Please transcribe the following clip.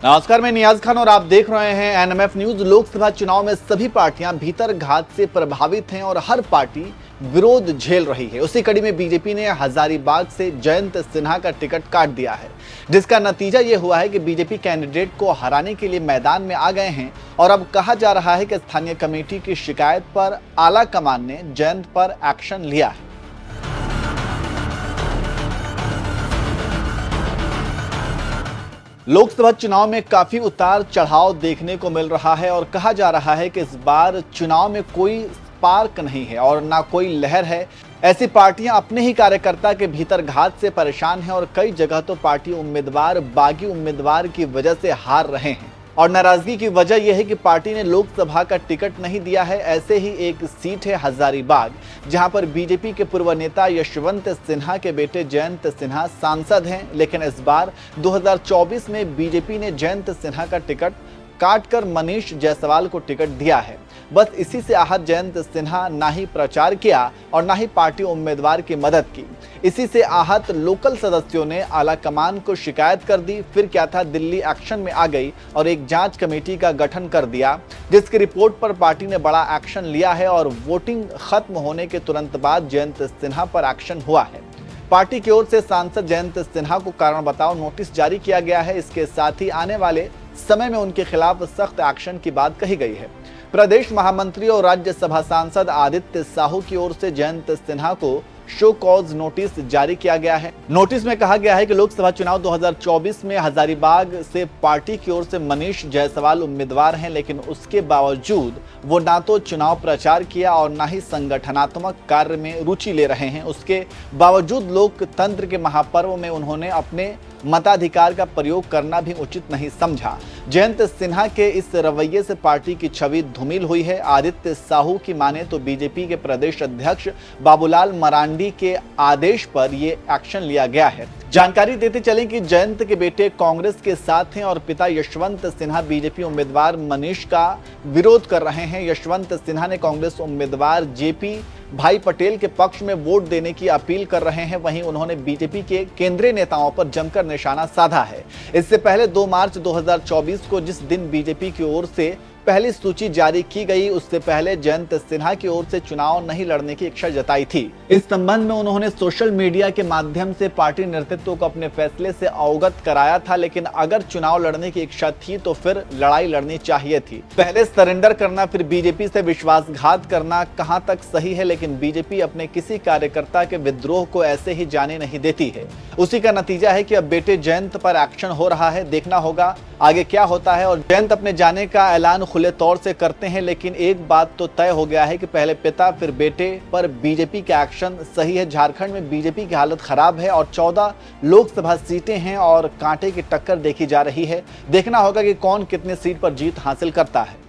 नमस्कार, मैं नियाज खान और आप देख रहे हैं एनएमएफ न्यूज। लोकसभा चुनाव में सभी पार्टियां भीतर घात से प्रभावित हैं और हर पार्टी विरोध झेल रही है। उसी कड़ी में बीजेपी ने हजारीबाग से जयंत सिन्हा का टिकट काट दिया है, जिसका नतीजा ये हुआ है कि बीजेपी कैंडिडेट को हराने के लिए मैदान में आ गए हैं और अब कहा जा रहा है कि स्थानीय कमेटी की शिकायत पर आला कमान ने जयंत पर एक्शन लिया है। लोकसभा चुनाव में काफी उतार चढ़ाव देखने को मिल रहा है और कहा जा रहा है कि इस बार चुनाव में कोई स्पार्क नहीं है और ना कोई लहर है। ऐसी पार्टियां अपने ही कार्यकर्ता के भीतर घात से परेशान हैं और कई जगह तो पार्टी उम्मीदवार बागी उम्मीदवार की वजह से हार रहे हैं और नाराजगी की वजह यह है कि पार्टी ने लोकसभा का टिकट नहीं दिया है। ऐसे ही एक सीट है हजारीबाग, जहां पर बीजेपी के पूर्व नेता यशवंत सिन्हा के बेटे जयंत सिन्हा सांसद हैं, लेकिन इस बार 2024 में बीजेपी ने जयंत सिन्हा का टिकट काटकर मनीष जायसवाल को टिकट दिया है। बस इसी से आहत जयंत सिन्हा ना ही प्रचार किया और ना ही पार्टी उम्मीदवार की मदद की। इसी से आहत लोकल सदस्यों ने आला कमान को शिकायत कर दी। फिर क्या था, दिल्ली एक्शन में आ गई और एक जांच कमेटी का गठन कर दिया, जिसकी रिपोर्ट पर पार्टी ने बड़ा एक्शन लिया है और वोटिंग खत्म होने के तुरंत बाद जयंत सिन्हा पर एक्शन हुआ है। पार्टी की ओर से सांसद जयंत सिन्हा को कारण बताओ नोटिस जारी किया गया है। इसके साथ ही आने वाले समय में उनके खिलाफ सख्त एक्शन की बात कही गई है। प्रदेश महामंत्री और राज्यसभा सांसद आदित्य साहू की ओर से जयंत सिन्हा को शो कॉज नोटिस जारी किया गया है। नोटिस में कहा गया है कि लोकसभा चुनाव 2024 में हजारीबाग से पार्टी की ओर से मनीष जायसवाल उम्मीदवार हैं, लेकिन उसके बावजूद वो ना तो चुनाव प्रचार किया और ना ही संगठनात्मक कार्य में रुचि ले रहे हैं। उसके बावजूद लोकतंत्र के महापर्व में उन्होंने अपने मताधिकार का प्रयोग करना भी उचित नहीं समझा। जयंत सिन्हा के इस रवैये से पार्टी की छवि धूमिल हुई है। आदित्य साहू की माने तो बीजेपी के प्रदेश अध्यक्ष बाबूलाल मरांडी के आदेश पर ये एक्शन लिया गया है। जानकारी देते चलें कि जयंत के बेटे कांग्रेस के साथ हैं और पिता यशवंत सिन्हा बीजेपी उम्मीदवार मनीष का विरोध कर रहे हैं। यशवंत सिन्हा ने कांग्रेस उम्मीदवार जेपी भाई पटेल के पक्ष में वोट देने की अपील कर रहे हैं। वहीं उन्होंने बीजेपी के केंद्रीय नेताओं पर जमकर निशाना साधा है। इससे पहले 2 मार्च 2024 को जिस दिन बीजेपी की ओर से पहली सूची जारी की गई, उससे पहले जयंत सिन्हा की ओर से चुनाव नहीं लड़ने की इच्छा जताई थी। इस संबंध में उन्होंने सोशल मीडिया के माध्यम से पार्टी नेतृत्व को अपने फैसले से अवगत कराया था, लेकिन अगर चुनाव लड़ने की इच्छा थी तो फिर लड़ाई लड़नी चाहिए थी। पहले सरेंडर करना फिर बीजेपी से विश्वासघात करना कहां तक सही है, लेकिन बीजेपी अपने किसी कार्यकर्ता के विद्रोह को ऐसे ही जाने नहीं देती है। उसी का नतीजा है कि अब बेटे जयंत पर एक्शन हो रहा है। देखना होगा आगे क्या होता है। और जयंत अपने जाने का ऐलान खुले तौर से करते हैं, लेकिन एक बात तो तय हो गया है कि पहले पिता फिर बेटे पर बीजेपी का एक्शन सही है। झारखंड में बीजेपी की हालत खराब है और 14 लोकसभा सीटें हैं और कांटे की टक्कर देखी जा रही है। देखना होगा कि कौन कितने सीट पर जीत हासिल करता है।